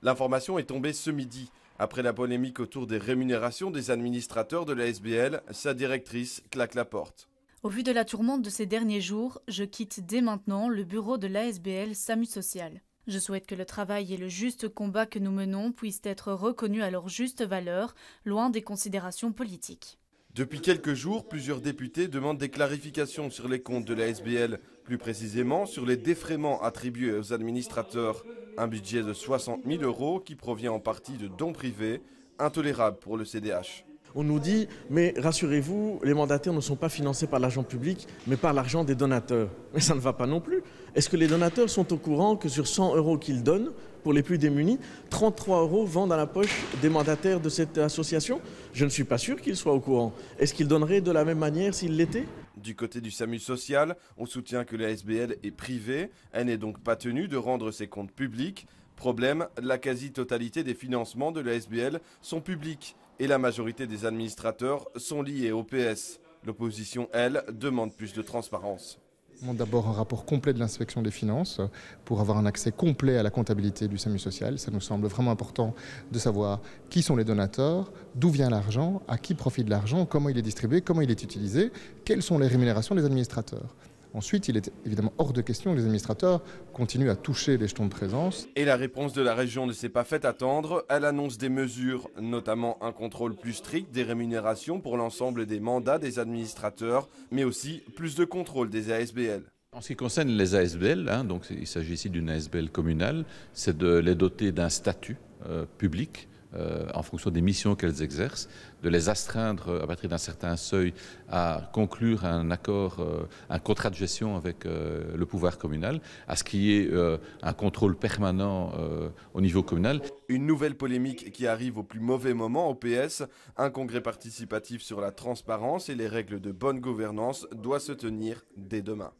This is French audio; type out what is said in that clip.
L'information est tombée ce midi. Après la polémique autour des rémunérations des administrateurs de la SBL, sa directrice claque la porte. Au vu de la tourmente de ces derniers jours, je quitte dès maintenant le bureau de l'ASBL SAMU Social. Je souhaite que le travail et le juste combat que nous menons puissent être reconnus à leur juste valeur, loin des considérations politiques. Depuis quelques jours, plusieurs députés demandent des clarifications sur les comptes de la SBL, plus précisément sur les défraiements attribués aux administrateurs. Un budget de 60 000 € qui provient en partie de dons privés, intolérable pour le CDH. On nous dit, mais rassurez-vous, les mandataires ne sont pas financés par l'argent public, mais par l'argent des donateurs. Mais ça ne va pas non plus. Est-ce que les donateurs sont au courant que sur 100 € qu'ils donnent, pour les plus démunis, 33 € vont dans la poche des mandataires de cette association? Je ne suis pas sûr qu'ils soient au courant. Est-ce qu'ils donneraient de la même manière s'ils l'étaient? Du côté du SAMU social, on soutient que la SBL est privée, elle n'est donc pas tenue de rendre ses comptes publics. Problème, la quasi-totalité des financements de la SBL sont publics et la majorité des administrateurs sont liés au PS. L'opposition, elle, demande plus de transparence. On demande d'abord un rapport complet de l'inspection des finances pour avoir un accès complet à la comptabilité du SAMU social. Ça nous semble vraiment important de savoir qui sont les donateurs, d'où vient l'argent, à qui profite l'argent, comment il est distribué, comment il est utilisé, quelles sont les rémunérations des administrateurs. Ensuite, il est évidemment hors de question que les administrateurs continuent à toucher les jetons de présence. Et la réponse de la région ne s'est pas fait attendre. Elle annonce des mesures, notamment un contrôle plus strict des rémunérations pour l'ensemble des mandats des administrateurs, mais aussi plus de contrôle des ASBL. En ce qui concerne les ASBL, donc il s'agit ici d'une ASBL communale, c'est de les doter d'un statut public en fonction des missions qu'elles exercent, de les astreindre à partir d'un certain seuil à conclure un accord, un contrat de gestion avec le pouvoir communal, à ce qu'il y ait un contrôle permanent au niveau communal. Une nouvelle polémique qui arrive au plus mauvais moment au PS. Un congrès participatif sur la transparence et les règles de bonne gouvernance doit se tenir dès demain.